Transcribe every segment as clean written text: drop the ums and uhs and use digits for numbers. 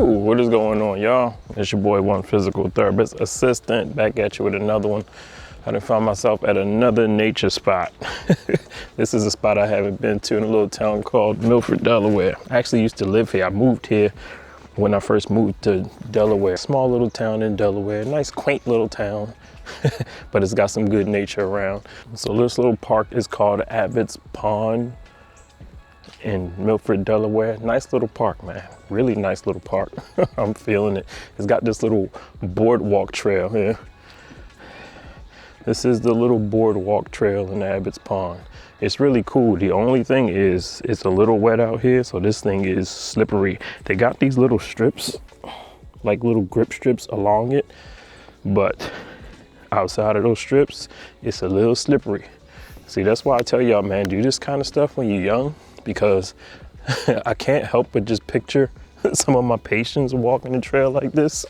What is going on, y'all? It's your boy, One Physical Therapist Assistant, back at you with another one. I done found myself at another nature spot. This is a spot I haven't been to in a little town called Milford, Delaware. I actually used to live here. I moved here when I first moved to Delaware. Small little town in Delaware, nice quaint little town, but it's got some good nature around. So this little park is called Abbott's Pond in Milford, Delaware. Nice little park, man. Really nice little park. I'm feeling it. It's got this little boardwalk trail here. This is the little boardwalk trail in Abbott's Pond. It's really cool. The only thing is it's a little wet out here, so this thing is slippery. They got these little strips, like little grip strips along it, but outside of those strips, it's a little slippery. See, that's why I tell y'all, man, do this kind of stuff when you're young, because I can't help but just picture some of my patients walking the trail like this.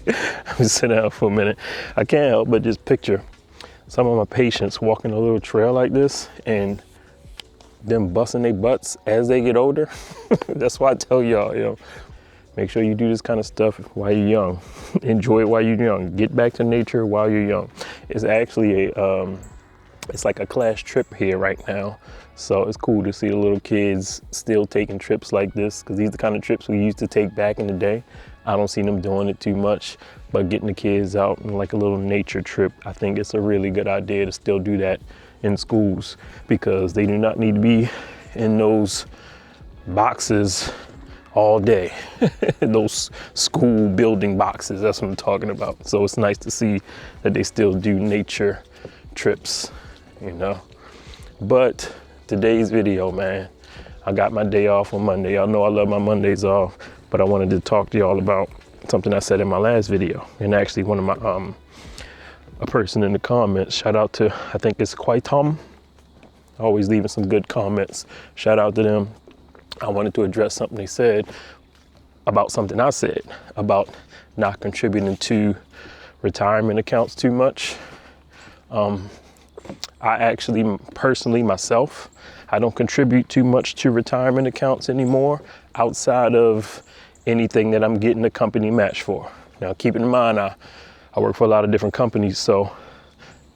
Let me sit down for a minute. I can't help but just picture some of my patients walking a little trail like this and them busting their butts as they get older. That's why I tell y'all, make sure you do this kind of stuff while you're young. Enjoy it while you're young. Get back to nature while you're young. It's actually it's like a class trip here right now. So it's cool to see the little kids still taking trips like this, because these are the kind of trips we used to take back in the day. I don't see them doing it too much, but getting the kids out in like a little nature trip, I think it's a really good idea to still do that in schools, because they do not need to be in those boxes all day. Those school building boxes, that's what I'm talking about. So it's nice to see that they still do nature trips, But today's video, man, I got my day off on Monday. Y'all know I love my Mondays off, but I wanted to talk to y'all about something I said in my last video. And actually one of my, a person in the comments, shout out to, I think it's Quaitom, always leaving some good comments. Shout out to them. I wanted to address something they said about something I said about not contributing to retirement accounts too much. I actually, personally myself, I don't contribute too much to retirement accounts anymore outside of anything that I'm getting a company match for. Now, keep in mind, I work for a lot of different companies, so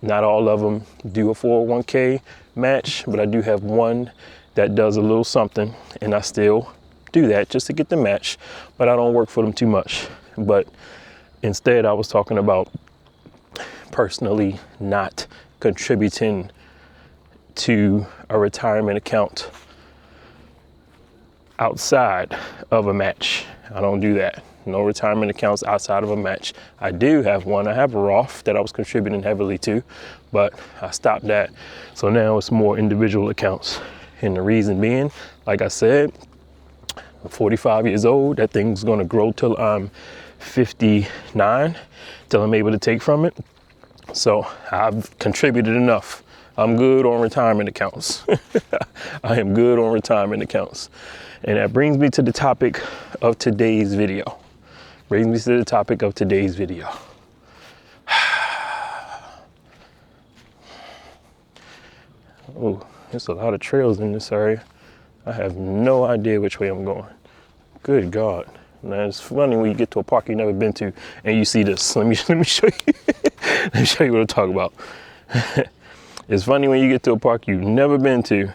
not all of them do a 401k match, but I do have one that does a little something, and I still do that just to get the match, but I don't work for them too much. But instead, I was talking about personally not contributing to a retirement account outside of a match. I don't do that. No retirement accounts outside of a match. I do have one. I have a Roth that I was contributing heavily to, but I stopped that. So now it's more individual accounts. And the reason being, like I said, I'm 45 years old. That thing's gonna grow till I'm 59, till I'm able to take from it. So I've contributed enough. I'm good on retirement accounts. I am good on retirement accounts. And that brings me to the topic of today's video. Oh, there's a lot of trails in this area. I have no idea which way I'm going. Good God. Man, it's funny when you get to a park you've never been to and you see this. Let me show you. Let me show you what I'm talking about. It's funny when you get to a park you've never been to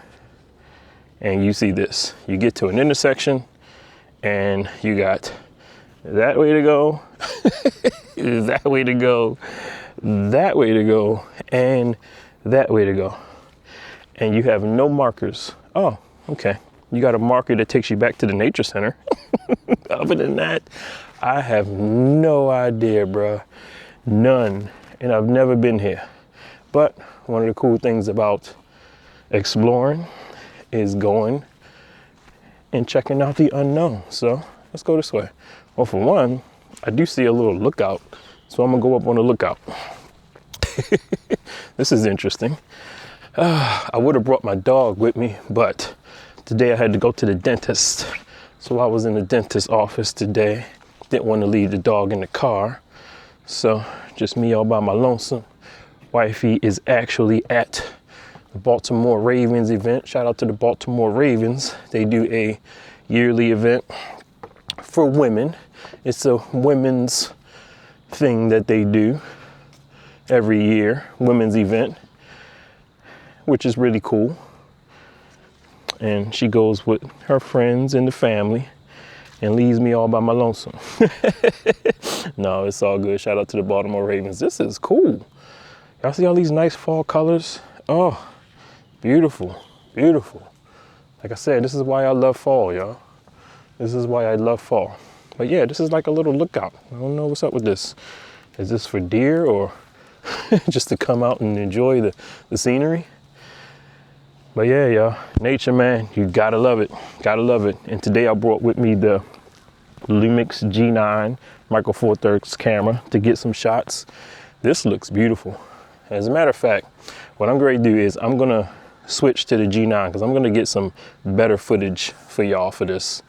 and you see this. You get to an intersection and you got that way to go, that way to go, that way to go, and that way to go. And you have no markers. Oh, okay. You got a marker that takes you back to the nature center. Other than that, I have no idea, bruh. None. And I've never been here. But one of the cool things about exploring is going and checking out the unknown. So let's go this way. Well, for one, I do see a little lookout. So I'm gonna go up on the lookout. This is interesting. I would have brought my dog with me, but today I had to go to the dentist. So I was in the dentist's office today. Didn't want to leave the dog in the car. So just me all by my lonesome. Wifey is actually at the Baltimore Ravens event. Shout out to the Baltimore Ravens. They do a yearly event for women. It's a women's thing that they do every year, women's event, which is really cool. And she goes with her friends and the family and leaves me all by my lonesome. No, it's all good. Shout out to the Baltimore Ravens. This is cool. Y'all see all these nice fall colors? Oh, beautiful, beautiful. Like I said, this is why I love fall, y'all. This is why I love fall. But yeah, this is like a little lookout. I don't know what's up with this. Is this for deer or just to come out and enjoy the scenery? But yeah, y'all, nature, man, you gotta love it. Gotta love it. And today I brought with me the Lumix G9 Micro Four Thirds camera to get some shots. This looks beautiful. As a matter of fact, what I'm going to do is I'm going to switch to the G9 because I'm going to get some better footage for y'all for this.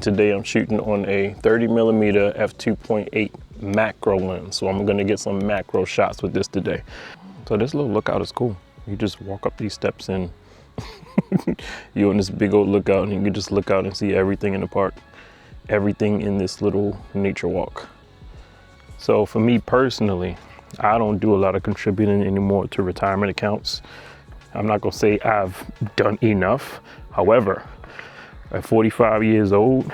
Today I'm shooting on a 30mm f2.8 macro lens, so I'm gonna get some macro shots with this today. So this little lookout is cool. You just walk up these steps and you're on this big old lookout, and you can just look out and see everything in the park, everything in this little nature walk. So for me personally, I don't do a lot of contributing anymore to retirement accounts. I'm not gonna say I've done enough. However, at 45 years old,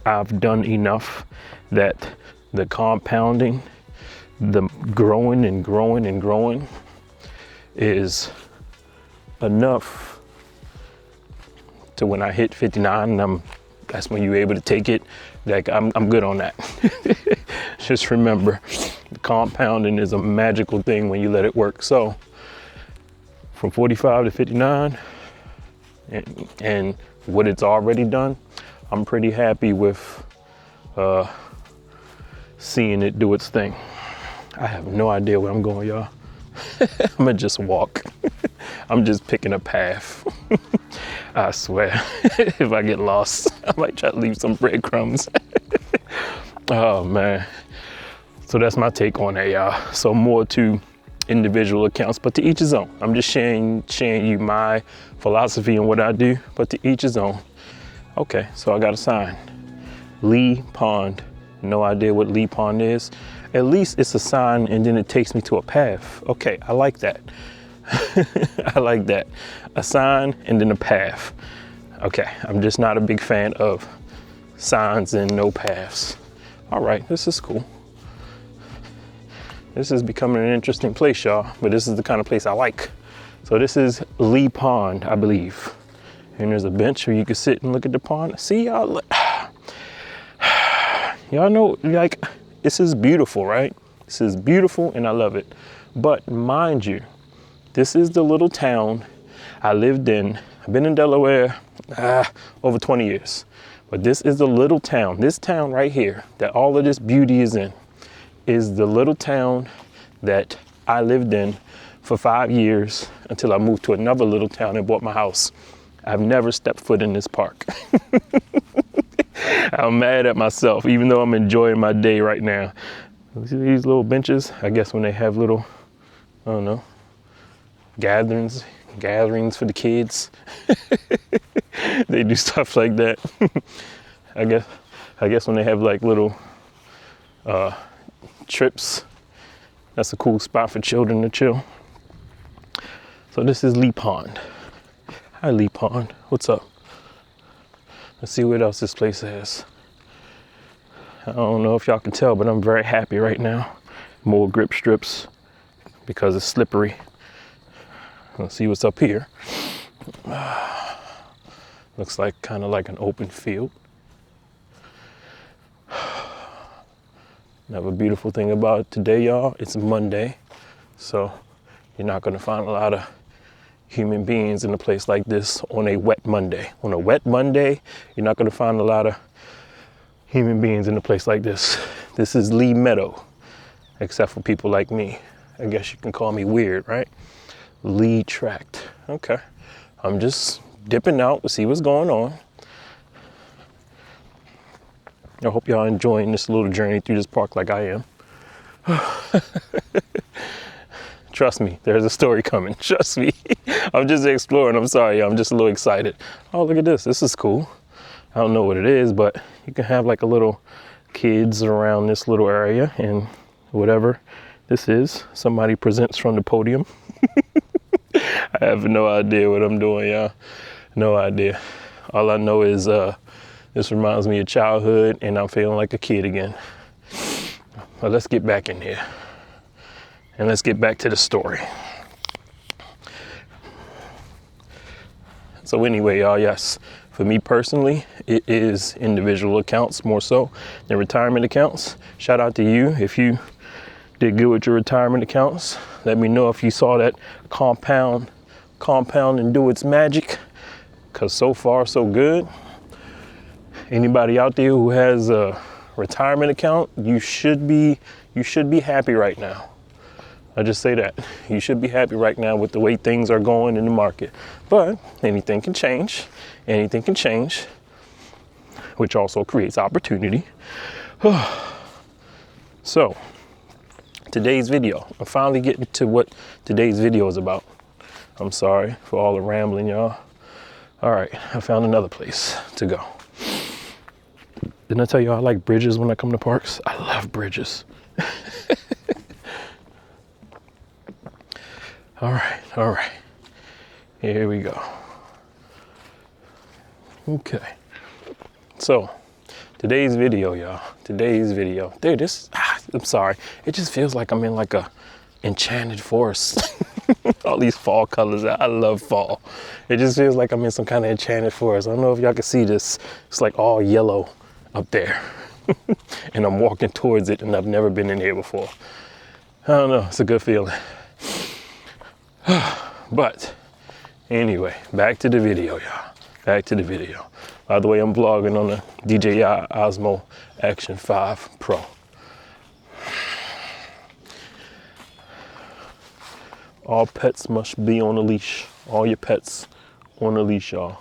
I've done enough that the compounding, the growing and growing and growing is enough to when I hit 59 and that's when you're able to take it. Like I'm good on that. Just remember, the compounding is a magical thing when you let it work. So from 45 to 59 and what it's already done, I'm pretty happy with seeing it do its thing. I have no idea where I'm going, y'all. I'm gonna just walk. I'm just picking a path. I swear, if I get lost, I might try to leave some breadcrumbs. Oh man. So that's my take on it, y'all. So more to individual accounts, but to each his own. I'm just sharing you my philosophy and what I do, but to each his own. Okay, so I got a sign. Lee Pond. No idea what Lee Pond is. At least it's a sign and then it takes me to a path. Okay, I like that. I like that. A sign and then a path. Okay, I'm just not a big fan of signs and no paths. All right, this is cool. This is becoming an interesting place, y'all, but this is the kind of place I like. So this is Lee Pond, I believe. And there's a bench where you can sit and look at the pond. See, y'all, y'all know, like, this is beautiful, right? This is beautiful and I love it. But mind you, this is the little town I lived in. I've been in Delaware over 20 years. But this is the little town, this town right here that all of this beauty is in, is the little town that I lived in for 5 years until I moved to another little town and bought my house. I've never stepped foot in this park. I'm mad at myself, even though I'm enjoying my day right now. See these little benches? I guess when they have little, I don't know, gatherings for the kids. They do stuff like that. I guess when they have like little trips, that's a cool spot for children to chill. So this is Lee Pond. Hi Lee Pond, what's up? Let's see what else this place has. I don't know if y'all can tell, but I'm very happy right now. More grip strips because it's slippery. Let's see what's up here. Looks like kind of like an open field. Another beautiful thing about today, y'all, it's Monday. So you're not gonna find a lot of human beings in a place like this on a wet Monday. On a wet Monday, you're not going to find a lot of human beings in a place like this. This is Lee Meadow, except for people like me. I guess you can call me weird, right? Lee Tract. Okay. I'm just dipping out to see what's going on. I hope y'all enjoying this little journey through this park like I am. Trust me, there's a story coming. Trust me. I'm just exploring. I'm sorry. I'm just a little excited. Oh, look at this. This is cool. I don't know what it is, but you can have like a little kids around this little area, and whatever this is, somebody presents from the podium. I have no idea what I'm doing, y'all. No idea. All I know is this reminds me of childhood, and I'm feeling like a kid again. But let's get back in here. And let's get back to the story. So anyway, y'all, yes, for me personally, it is individual accounts more so than retirement accounts. Shout out to you if you did good with your retirement accounts. Let me know if you saw that compound and do its magic, because so far so good. Anybody out there who has a retirement account, you should be happy right now. I just say that. You should be happy right now with the way things are going in the market. But anything can change. Anything can change, which also creates opportunity. So, today's video. I'm finally getting to what today's video is about. I'm sorry for all the rambling, y'all. All right, I found another place to go. Didn't I tell you I like bridges when I come to parks? I love bridges. All right. Here we go. Okay. So, today's video, y'all. Today's video. Dude, I'm sorry. It just feels like I'm in like a enchanted forest. All these fall colors. I love fall. It just feels like I'm in some kind of enchanted forest. I don't know if y'all can see this. It's like all yellow up there. And I'm walking towards it, and I've never been in here before. I don't know. It's a good feeling. But anyway, back to the video, y'all. Back to the video. By the way, I'm vlogging on the DJI Osmo Action 5 Pro. All pets must be on a leash. All your pets on a leash, y'all.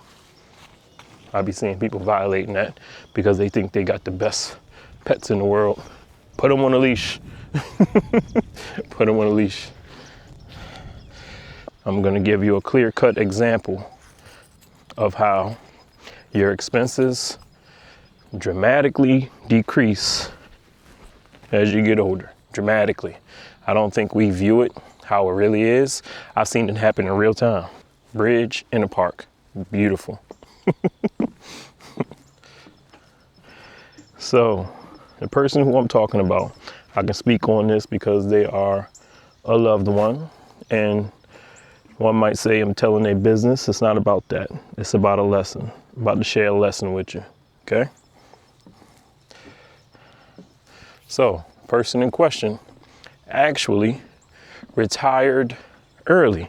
I be seeing people violating that because they think they got the best pets in the world. Put them on a leash. Put them on a leash. I'm gonna give you a clear-cut example of how your expenses dramatically decrease as you get older. Dramatically. I don't think we view it how it really is. I've seen it happen in real time. Bridge in a park. Beautiful. So, the person who I'm talking about, I can speak on this because they are a loved one, and one might say I'm telling their business. It's not about that. It's about a lesson. I'm about to share a lesson with you, okay? So, person in question actually retired early.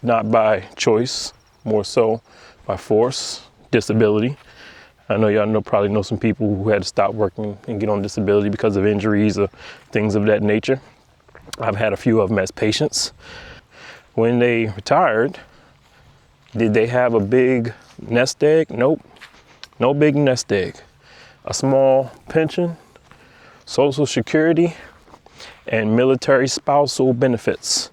Not by choice, more so by force, disability. I know y'all probably know some people who had to stop working and get on disability because of injuries or things of that nature. I've had a few of them as patients. When they retired, did they have a big nest egg? Nope, no big nest egg. A small pension, Social Security, and military spousal benefits.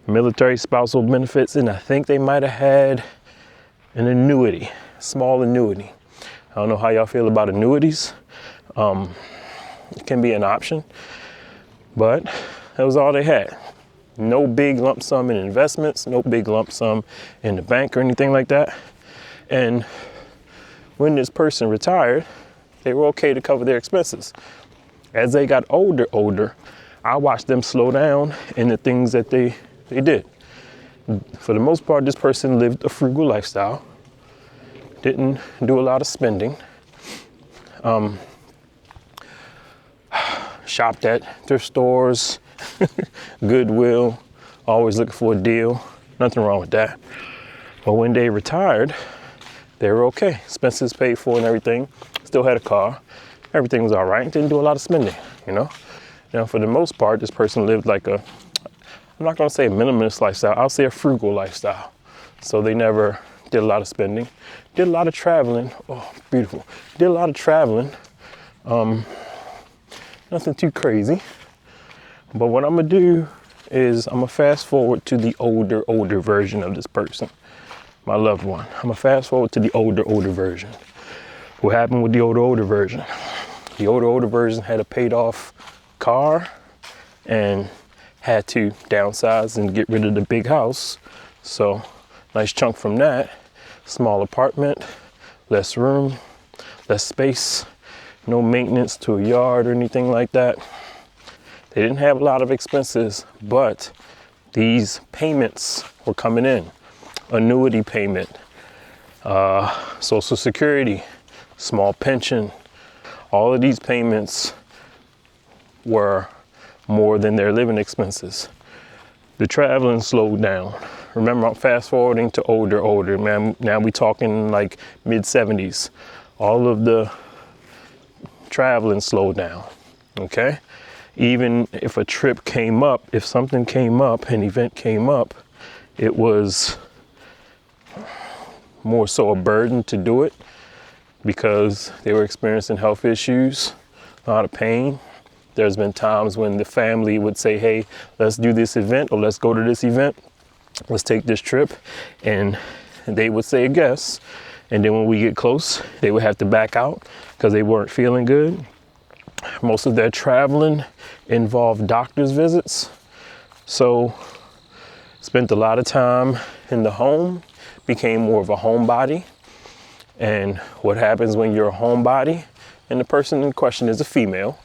Military spousal benefits, and I think they might have had an annuity, small annuity. I don't know how y'all feel about annuities. It can be an option, but that was all they had. No big lump sum in investments, no big lump sum in the bank or anything like that. And when this person retired, they were okay to cover their expenses. As they got older, I watched them slow down in the things that they did. For the most part, this person lived a frugal lifestyle, didn't do a lot of spending, shopped at thrift stores, Goodwill, always looking for a deal. Nothing wrong with that. But when they retired, they were okay. Expenses paid for and everything. Still had a car. Everything was all right. Didn't do a lot of spending, you know? Now, for the most part, this person lived like I'm not gonna say a minimalist lifestyle. I'll say a frugal lifestyle. So they never did a lot of spending. Did a lot of traveling. Oh, beautiful. Did a lot of traveling. Nothing too crazy. But what I'm gonna do is I'm gonna fast forward to the older version of this person, my loved one. I'm gonna fast forward to the older version. What happened with the older version? The older version had a paid off car and had to downsize and get rid of the big house. So nice chunk from that. Small apartment, less room, less space, no maintenance to a yard or anything like that. They didn't have a lot of expenses, but these payments were coming in. Annuity payment, Social Security, small pension. All of these payments were more than their living expenses. The traveling slowed down. Remember, I'm fast forwarding to older, man. Now we talking like mid 70s. All of the traveling slowed down, okay? Even if a trip came up, if something came up, an event came up, it was more so a burden to do it because they were experiencing health issues, a lot of pain. There's been times when the family would say, hey, let's do this event or let's go to this event. Let's take this trip. And they would say yes. And then when we get close, they would have to back out because they weren't feeling good. Most of their traveling involved doctor's visits. So spent a lot of time in the home, became more of a homebody. And what happens when you're a homebody and the person in question is a female?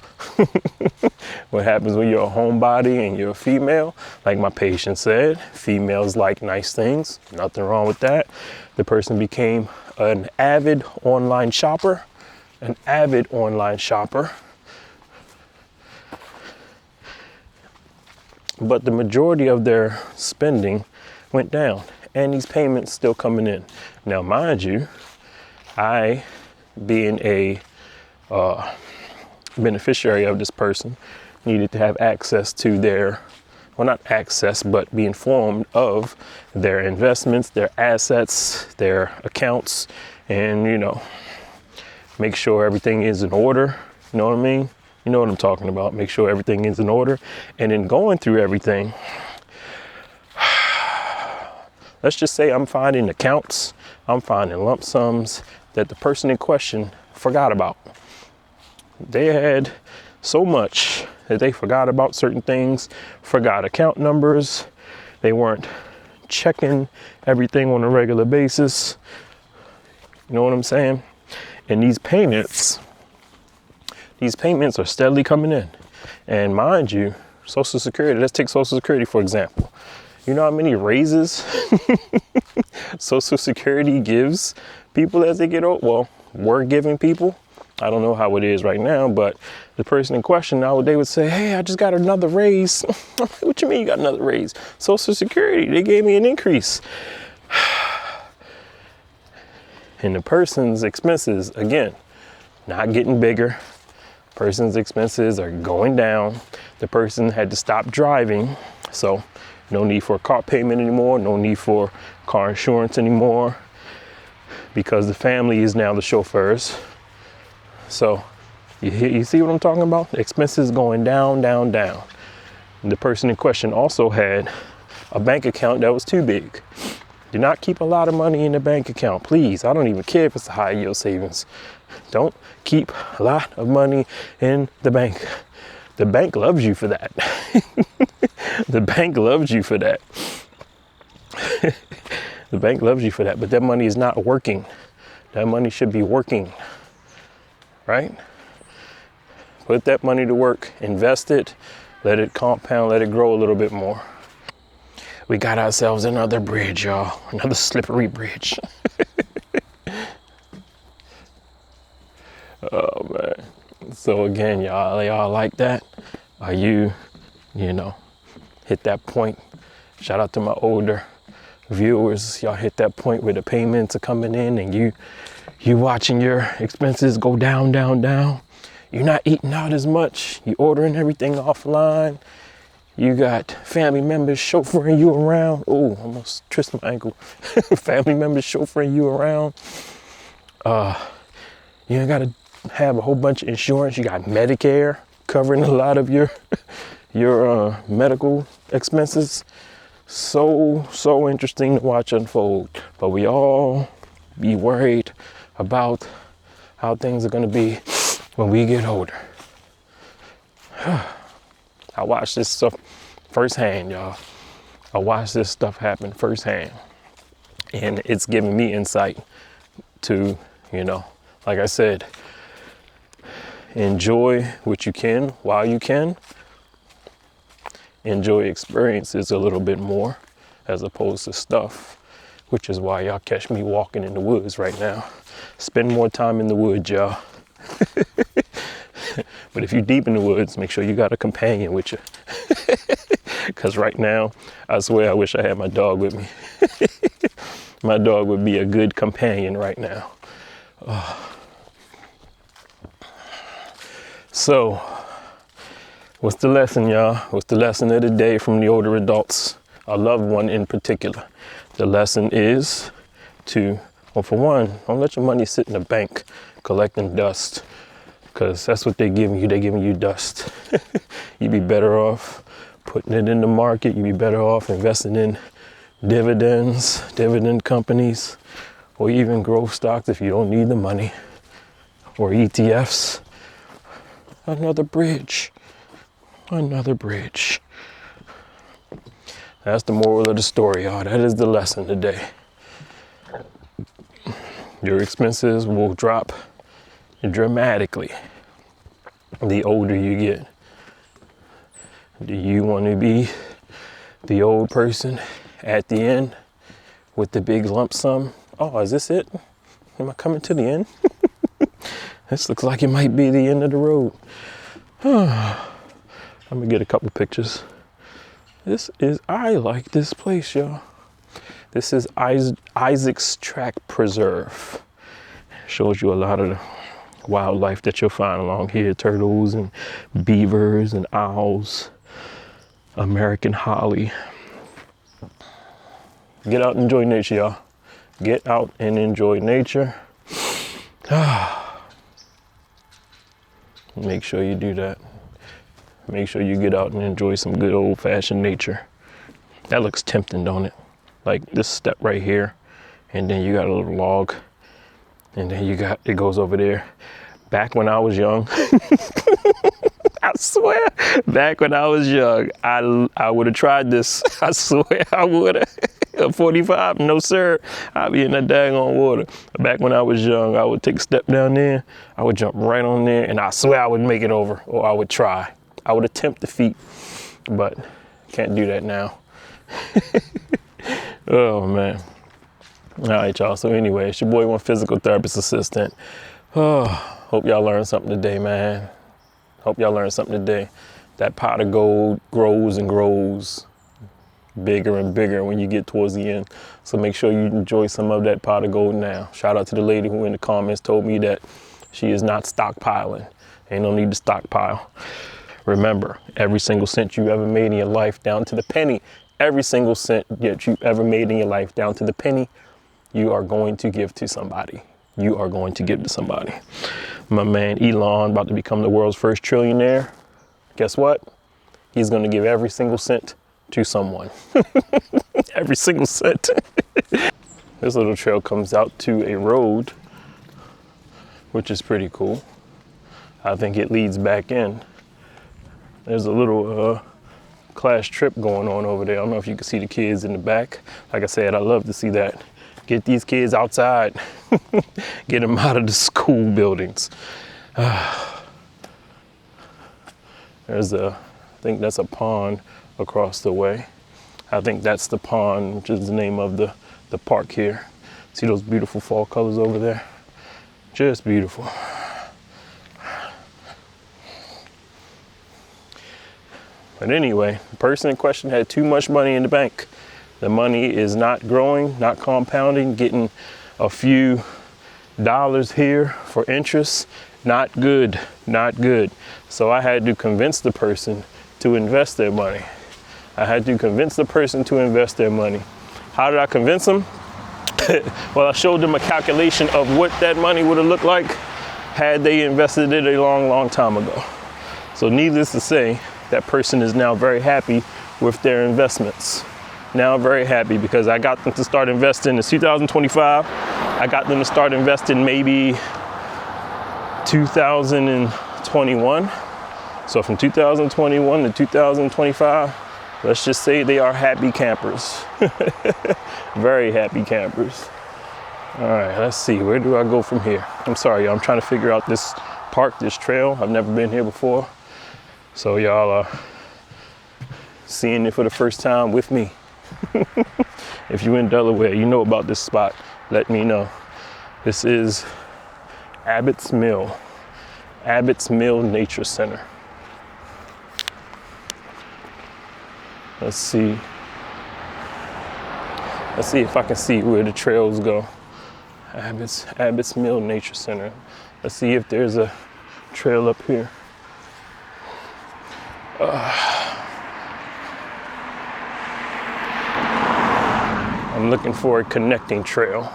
What happens when you're a homebody and you're a female? Like my patient said, females like nice things. Nothing wrong with that. The person became an avid online shopper. But the majority of their spending went down and these payments still coming in. Now, mind you, I, being a beneficiary of this person, needed to have access to their, well, not access, but be informed of their investments, their assets, their accounts, and, you know, make sure everything is in order. You know what I mean? You know what I'm talking about. Make sure everything is in order. And in going through everything, let's just say I'm finding accounts, I'm finding lump sums that the person in question forgot about. They had so much that they forgot about certain things, forgot account numbers. They weren't checking everything on a regular basis. You know what I'm saying? And these payments are steadily coming in. And mind you, Social Security, let's take Social Security for example. You know how many raises Social Security gives people as they get old? Well, we're giving people. I don't know how it is right now, but the person in question now, they would say, hey, I just got another raise. What you mean you got another raise? Social Security, they gave me an increase. And the person's expenses, again, not getting bigger. Person's expenses are going down. The person had to stop driving. So no need for a car payment anymore. No need for car insurance anymore because the family is now the chauffeurs. So you see what I'm talking about? Expenses going down, down, down. And the person in question also had a bank account that was too big. Do not keep a lot of money in the bank account, please. I don't even care if it's a high yield savings. Don't keep a lot of money in the bank. The bank loves you for that. The bank loves you for that. The bank loves you for that, but that money is not working. That money should be working, right? Put that money to work, invest it, let it compound, let it grow a little bit more. We got ourselves another bridge, y'all. Another slippery bridge. Oh, man. So again, y'all like that? Are you know, hit that point Shout out to my older viewers. Y'all hit that point where the payments are coming in and you watching your expenses go down, down, down. You're not eating out as much. You ordering everything offline. You got family members chauffeuring you around. Oh, almost twisted my ankle. Family members chauffeuring you around. You ain't gotta have a whole bunch of insurance. You got Medicare covering a lot of your medical expenses. So interesting to watch unfold. But we all be worried about how things are gonna be when we get older. I watched this stuff firsthand, y'all. I watched this stuff happen firsthand. And it's giving me insight to, like I said, enjoy what you can while you can. Enjoy experiences a little bit more as opposed to stuff, which is why y'all catch me walking in the woods right now. Spend more time in the woods, y'all. But if you're deep in the woods, make sure you got a companion with you. Because right now, I swear I wish I had my dog with me. My dog would be a good companion right now. So, what's the lesson, y'all? What's the lesson of the day from the older adults? A loved one in particular. The lesson is to, well, for one, don't let your money sit in the bank collecting dust. Because that's what they're giving you. They're giving you dust. You'd be better off putting it in the market. You'd be better off investing in dividends, dividend companies, or even growth stocks if you don't need the money, or ETFs. Another bridge. Another bridge. That's the moral of the story, y'all. That is the lesson today. Your expenses will drop dramatically the older you get. Do you want to be the old person at the end with the big lump sum? Oh, is this it? Am I coming to the end? This looks like it might be the end of the road. I'm gonna get a couple pictures. I like this place, y'all. This is Isaac's Track Preserve. Shows you a lot of the wildlife that you'll find along here. Turtles and beavers and owls. American holly. Get out and enjoy nature, y'all. Get out and enjoy nature. Make sure you do that. Make sure you get out and enjoy some good old-fashioned nature. That looks tempting, don't it? Like this step right here, and then you got a little log, and then it goes over there. Back when I was young, I swear, back when I was young, I would have tried this. I swear I would have. A 45, no sir. I'd be in that daggone water. Back when I was young, I would take a step down there. I would jump right on there, and I swear I would make it over, or I would try. I would attempt the feat, but can't do that now. Oh man. All right, y'all. So anyway, it's your boy, one physical therapist assistant. Oh, hope y'all learned something today, man. Hope y'all learned something today. That pot of gold grows and grows bigger and bigger when you get towards the end. So make sure you enjoy some of that pot of gold now. Shout out to the lady who in the comments told me that she is not stockpiling. Ain't no need to stockpile. Remember, every single cent you ever made in your life, down to the penny, every single cent that you ever made in your life, down to the penny, you are going to give to somebody. You are going to give to somebody. My man Elon about to become the world's first trillionaire. Guess what? He's going to give every single cent to someone. Every single cent. This little trail comes out to a road, which is pretty cool. I think it leads back in. There's a little class trip going on over there. I don't know if you can see the kids in the back. Like I said, I love to see that. Get these kids outside. Get them out of the school buildings. I think that's a pond across the way. I think that's the pond, which is the name of the park here. See those beautiful fall colors over there? Just beautiful. But anyway, the person in question had too much money in the bank. The money is not growing, not compounding, getting a few dollars here for interest. Not good, not good. So I had to convince the person to invest their money. I had to convince the person to invest their money. How did I convince them? Well, I showed them a calculation of what that money would have looked like had they invested it a long, long time ago. So needless to say, that person is now very happy with their investments. Now very happy because I got them to start investing in 2025. I got them to start investing maybe 2021. So from 2021 to 2025, let's just say they are happy campers. Very happy campers. All right, let's see, where do I go from here? I'm sorry, y'all, I'm trying to figure out this park, this trail. I've never been here before. So y'all are seeing it for the first time with me. If you're in Delaware, you know about this spot, let me know. This is Abbott's Mill Nature Center. Let's see if I can see where the trails go. Abbott's Mill Nature Center. Let's see if there's a trail up here. I'm looking for a connecting trail.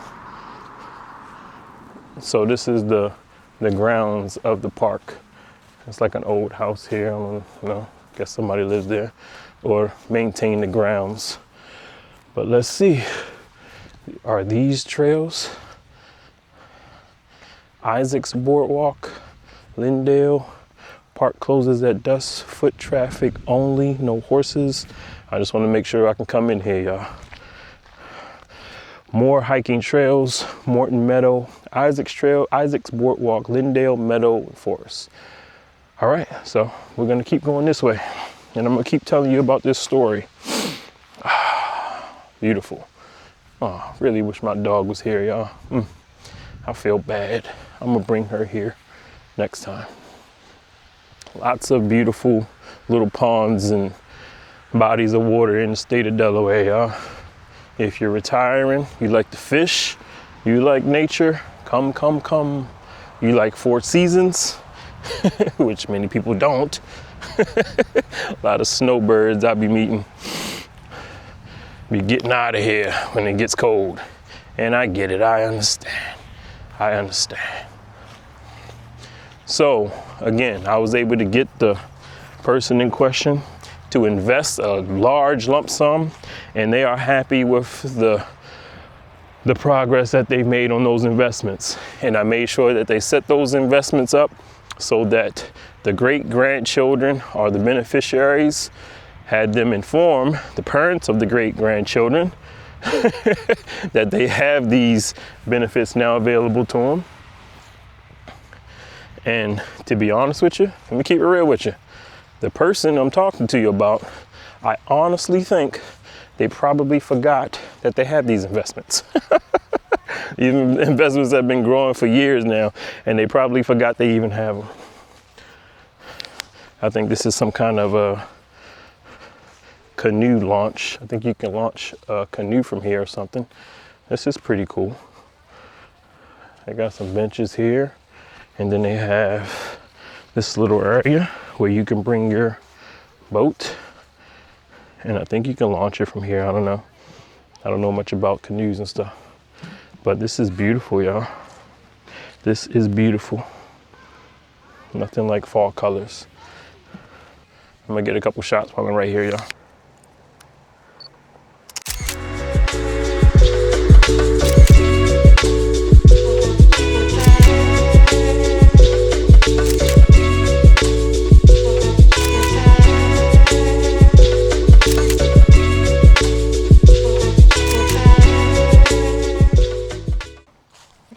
So this is the grounds of the park. It's like an old house here. I don't know, guess somebody lives there or maintain the grounds. But let's see, are these trails? Isaac's Boardwalk, Lindale, park closes at dusk, foot traffic only, no horses. I just want to make sure I can come in here, y'all. More hiking trails, Morton Meadow, Isaac's Trail, Isaac's Boardwalk, Lindale, Meadow, and Forest. All right, so we're gonna keep going this way and I'm gonna keep telling you about this story. Beautiful. Oh, really wish my dog was here, y'all. I feel bad. I'm gonna bring her here next time. Lots of beautiful little ponds and bodies of water in the state of Delaware, y'all. If you're retiring, you like to fish, you like nature, come. You like 4 seasons, which many people don't. A lot of snowbirds I be meeting. Be getting out of here when it gets cold. And I get it, I understand. So again, I was able to get the person in question to invest a large lump sum, and they are happy with the progress that they've made on those investments. And I made sure that they set those investments up so that the great grandchildren are the beneficiaries, had them inform the parents of the great grandchildren that they have these benefits now available to them. And to be honest with you, let me keep it real with you. The person I'm talking to you about, I honestly think they probably forgot that they have these investments. Even investments that have been growing for years now, and they probably forgot they even have them. I think this is some kind of a canoe launch. I think you can launch a canoe from here or something. This is pretty cool. They got some benches here, and then they have this little area where you can bring your boat, and I think you can launch it from here. I don't know much about canoes and stuff, but this is beautiful, y'all. This is beautiful. Nothing like fall colors. I'm gonna get a couple shots while I'm right here, y'all.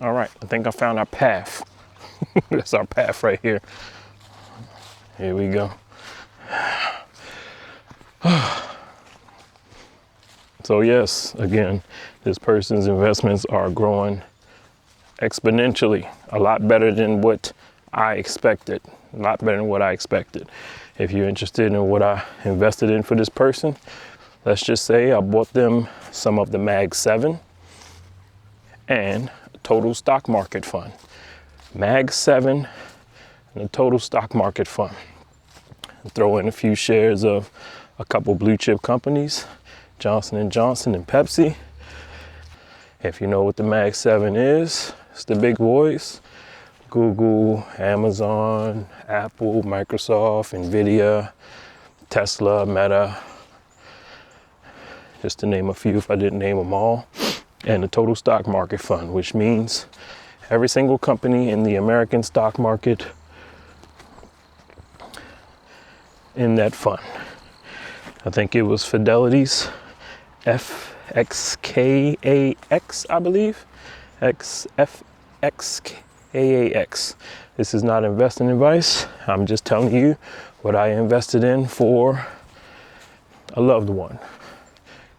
All right, I think I found our path. That's our path right here. Here we go. So yes, again, this person's investments are growing exponentially, a lot better than what I expected. If you're interested in what I invested in for this person, let's just say I bought them some of the Mag 7 and a total stock market fund. Mag 7 and a total stock market fund. Throw in a few shares of a couple blue chip companies, Johnson & Johnson and Pepsi. If you know what the Mag 7 is, it's the big boys. Google, Amazon, Apple, Microsoft, Nvidia, Tesla, Meta, just to name a few if I didn't name them all. And the total stock market fund, which means every single company in the American stock market in that fund. I think it was Fidelity's FXKAX, I believe. XFXKAX. This is not investing advice. I'm just telling you what I invested in for a loved one.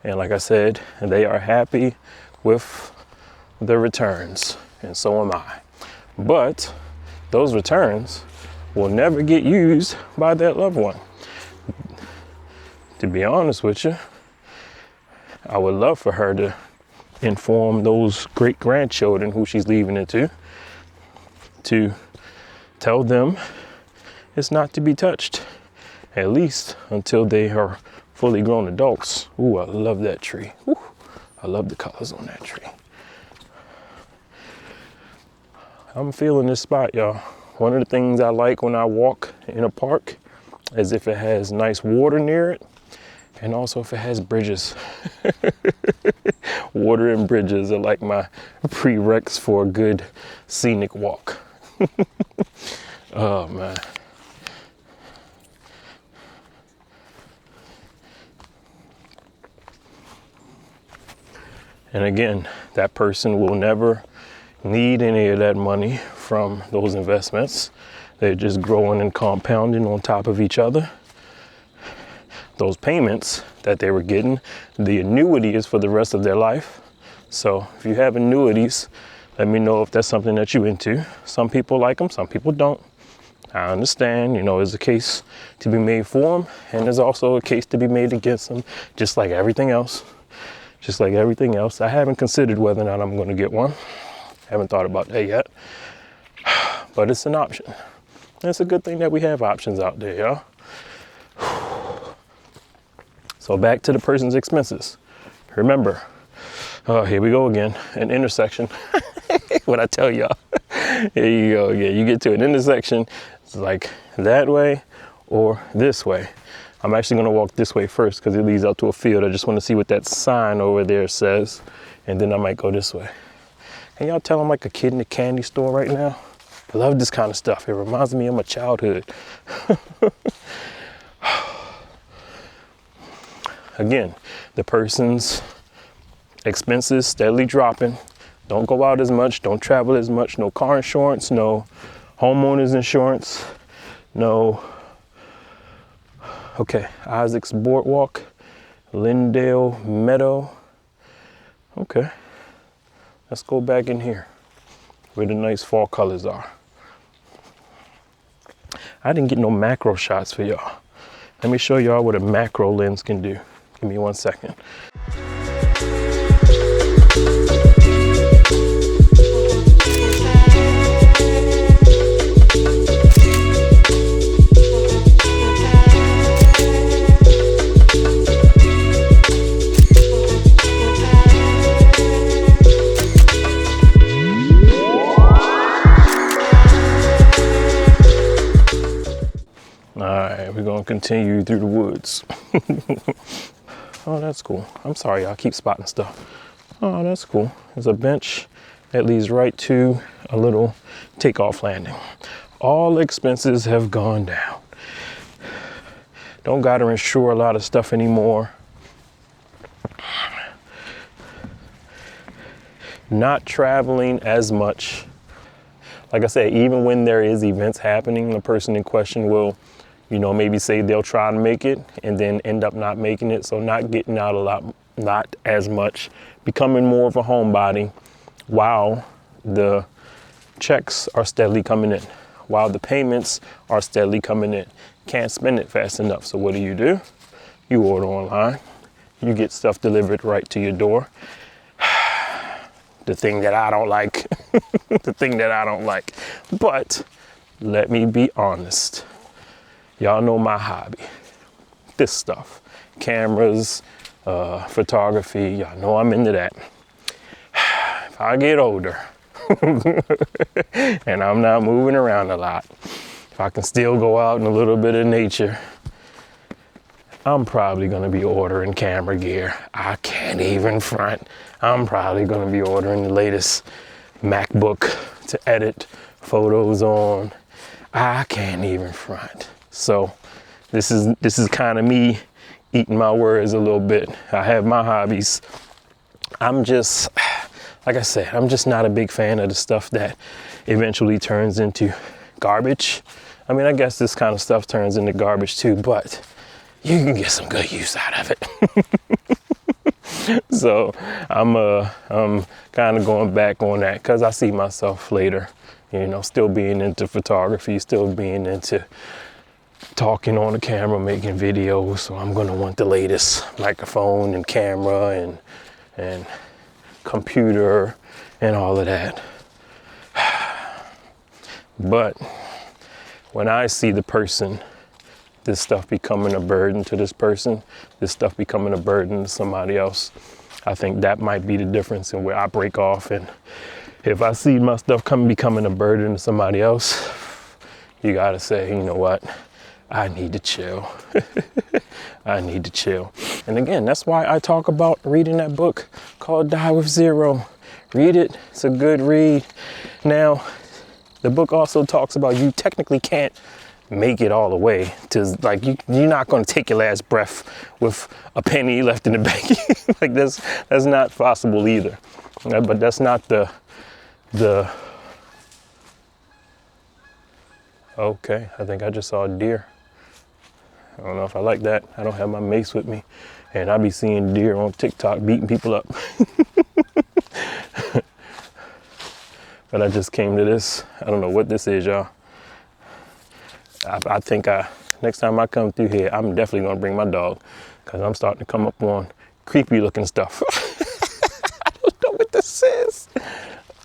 And like I said, they are happy with the returns, and so am I. But those returns will never get used by that loved one. To be honest with you, I would love for her to inform those great grandchildren who she's leaving it to tell them it's not to be touched, at least until they are fully grown adults. Ooh, I love that tree. Ooh, I love the colors on that tree. I'm feeling this spot, y'all. One of the things I like when I walk in a park is if it has nice water near it, and also if it has bridges. Water and bridges are like my prereqs for a good scenic walk. Oh man. And again, that person will never need any of that money from those investments. They're just growing and compounding on top of each other. Those payments that they were getting, the annuity is for the rest of their life. So if you have annuities, let me know if that's something that you're into. Some people like them, some people don't. I understand, there's a case to be made for them, and there's also a case to be made against them, just like everything else. Just like everything else. I haven't considered whether or not I'm going to get one. Haven't thought about that yet. But it's an option. And it's a good thing that we have options out there, y'all. So back to the person's expenses. Remember, here we go again, an intersection. What I tell y'all. Here you go again. You get to an intersection, it's like that way or this way. I'm actually going to walk this way first because it leads out to a field. I just want to see what that sign over there says, and then I might go this way. Can y'all tell I'm like a kid in a candy store right now? I love this kind of stuff. It reminds me of my childhood. Again, the person's expenses steadily dropping. Don't go out as much. Don't travel as much. No car insurance. No homeowners insurance. No. Okay, Isaac's Boardwalk, Lindale Meadow. Okay, let's go back in here where the nice fall colors are. I didn't get no macro shots for y'all. Let me show y'all what a macro lens can do. Give me 1 second. We're gonna continue through the woods. Oh, that's cool. I'm sorry, y'all keep spotting stuff. Oh, that's cool. There's a bench that leads right to a little takeoff landing. All expenses have gone down. Don't gotta insure a lot of stuff anymore. Not traveling as much. Like I said, even when there is events happening, the person in question will maybe say they'll try to make it and then end up not making it. So not getting out a lot, not as much, becoming more of a homebody while the checks are steadily coming in, while the payments are steadily coming in. can't spend it fast enough. So what do? You order online. You get stuff delivered right to your door. The thing that I don't like, the thing that I don't like. But let me be honest. Y'all know my hobby. This stuff, cameras, photography, y'all know I'm into that. If I get older and I'm not moving around a lot, if I can still go out in a little bit of nature, I'm probably gonna be ordering camera gear. I can't even front. I'm probably gonna be ordering the latest MacBook to edit photos on. I can't even front. So this is kind of me eating my words a little bit. I have my hobbies. I'm just, like I said, I'm just not a big fan of the stuff that eventually turns into garbage. I mean, I guess this kind of stuff turns into garbage too, but you can get some good use out of it. So I'm kind of going back on that because I see myself later, you know, still being into photography, still being into talking on the camera, making videos. So I'm gonna want the latest microphone and camera and computer and all of that. But when I see the person, this stuff becoming a burden to this person, this stuff becoming a burden to somebody else, I think that might be the difference in where I break off. And if I see my stuff becoming a burden to somebody else, you gotta say, you know what? I need to chill. I need to chill. And again, that's why I talk about reading that book called Die with Zero. Read it. It's a good read. Now, the book also talks about you technically can't make it all the way to, like, you're not going to take your last breath with a penny left in the bank. Like that's not possible either. But that's not the okay, I think I just saw a deer. I don't know if I like that. I don't have my mace with me, and I be seeing deer on TikTok beating people up. But I just came to this. I don't know what this is, y'all. I think next time I come through here, I'm definitely gonna bring my dog, because I'm starting to come up on creepy looking stuff. I don't know what this is.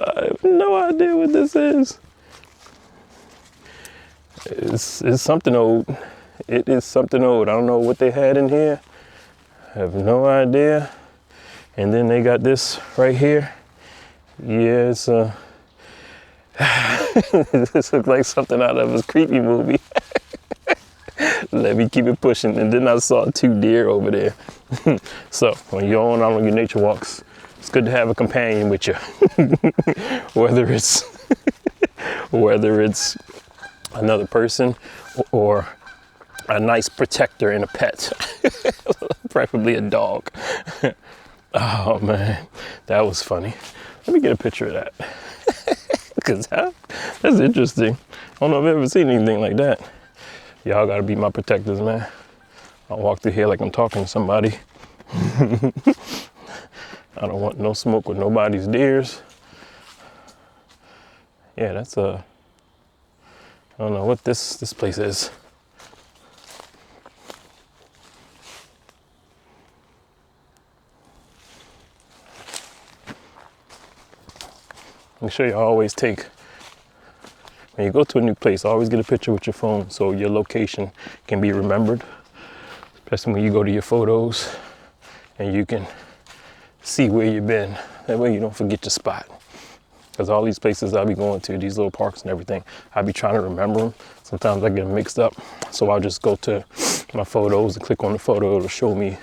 I have no idea what this is. It's something old. It is something old. I don't know what they had in here. I have no idea. And then they got this right here. Yeah, it's this looks like something out of a creepy movie. Let me keep it pushing. And then I saw 2 deer over there. So when you're on your nature walks, it's good to have a companion with you. whether it's another person or a nice protector and a pet. Preferably a dog. Oh man, that was funny. Let me get a picture of that. Cause that's interesting. I don't know if I've ever seen anything like that. Y'all gotta be my protectors, man. I'll walk through here like I'm talking to somebody. I don't want no smoke with nobody's deers. Yeah, that's I don't know what this place is. Make sure you always when you go to a new place, always get a picture with your phone so your location can be remembered, especially when you go to your photos and you can see where you've been. That way you don't forget your spot. Because all these places I'll be going to, these little parks and everything, I'll be trying to remember them. Sometimes I get them mixed up. So I'll just go to my photos and click on the photo. It'll show me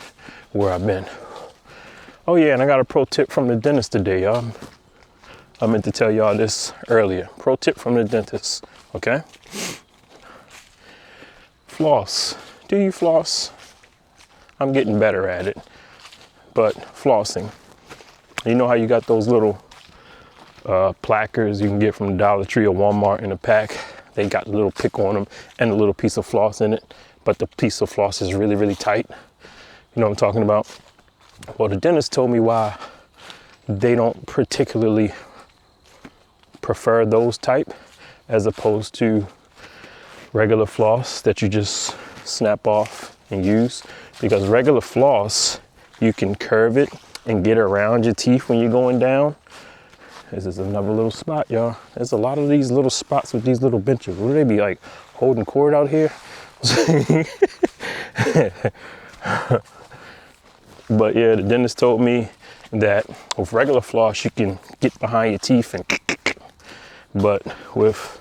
where I've been. Oh yeah, and I got a pro tip from the dentist today, y'all. I meant to tell y'all this earlier. Pro tip from the dentist, okay? Floss. Do you floss? I'm getting better at it. But flossing. You know how you got those little placards you can get from Dollar Tree or Walmart in a pack? They got a little pick on them and a little piece of floss in it. But the piece of floss is really, really tight. You know what I'm talking about? Well, the dentist told me why they don't particularly prefer those type as opposed to regular floss that you just snap off and use, because regular floss, you can curve it and get around your teeth when you're going down. This is another little spot, y'all. There's a lot of these little spots with these little benches. Would they be like holding cord out here? But yeah, the dentist told me that with regular floss, you can get behind your teeth and, but with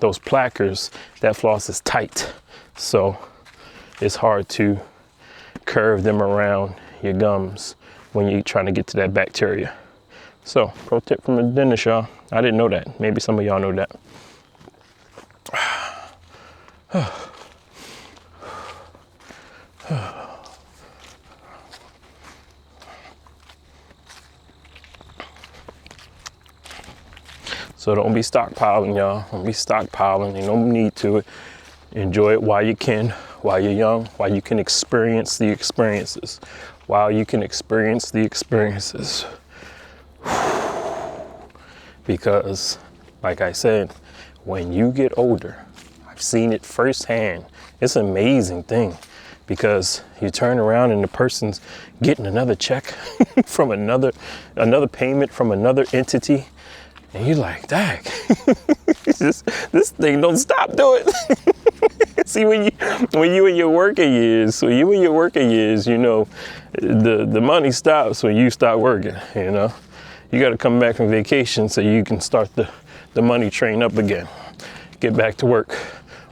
those plackers, that floss is tight. So it's hard to curve them around your gums when you're trying to get to that bacteria. So pro tip from the dentist, y'all. I didn't know that. Maybe some of y'all know that. So don't be stockpiling, y'all. Don't be stockpiling. Ain't no need to it. Enjoy it while you can, while you're young, while you can experience the experiences. While you can experience the experiences. Because, like I said, when you get older, I've seen it firsthand. It's an amazing thing, because you turn around and the person's getting another check from another payment from another entity. And you're like, dang, this thing don't stop doing it. See, when you in your working years, you know, the money stops when you stop working, you know. You got to come back from vacation so you can start the money train up again, get back to work.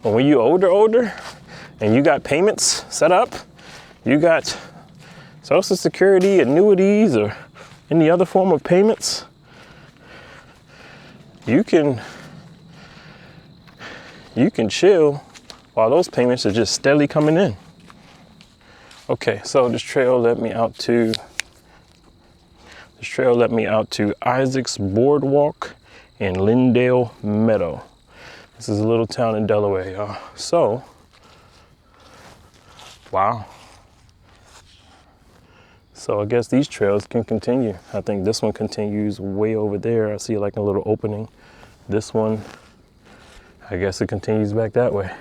But when you older, and you got payments set up, you got Social Security, annuities, or any other form of payments, you can chill while those payments are just steadily coming in. Okay, so this trail led me out to Isaac's Boardwalk in Lindale Meadow. This is a little town in Delaware, y'all. So, wow. So I guess these trails can continue. I think this one continues way over there. I see like a little opening. This one, I guess it continues back that way.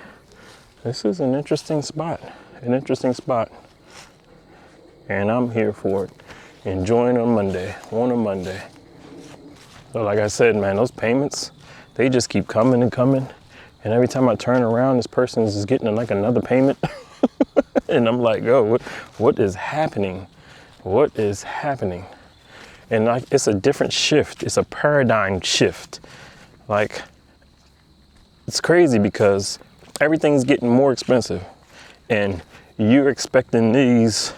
This is an interesting spot, And I'm here for it. Enjoying on a Monday. So like I said, man, those payments, they just keep coming and coming. And every time I turn around, this person is getting like another payment. And I'm like, oh, what is happening? What is happening? And like, it's a different shift. It's a paradigm shift. Like, it's crazy because everything's getting more expensive, and you're expecting these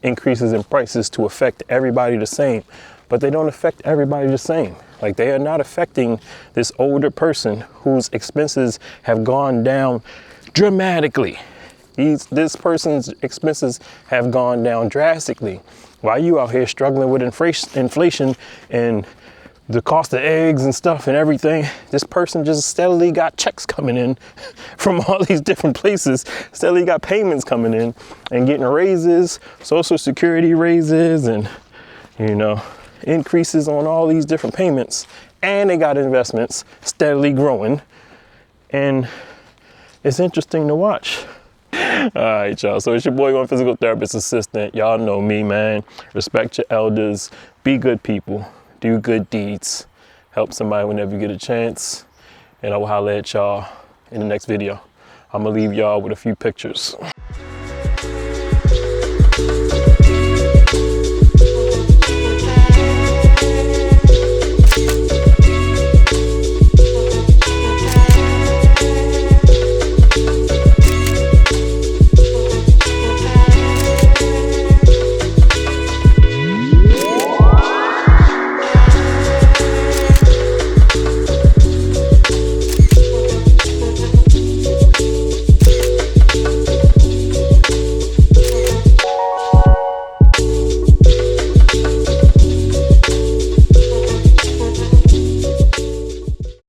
increases in prices to affect everybody the same, but they don't affect everybody the same. Like, they are not affecting this older person whose expenses have gone down dramatically. This person's expenses have gone down drastically. While you out here struggling with inflation and the cost of eggs and stuff and everything, this person just steadily got checks coming in from all these different places, steadily got payments coming in and getting raises, Social Security raises, and, you know, increases on all these different payments. And they got investments steadily growing. And it's interesting to watch. All right, y'all. So it's your boy, one physical therapist assistant. Y'all know me, man. Respect your elders. Be good people. Do good deeds. Help somebody whenever you get a chance. And I will holler at y'all in the next video. I'm gonna leave y'all with a few pictures.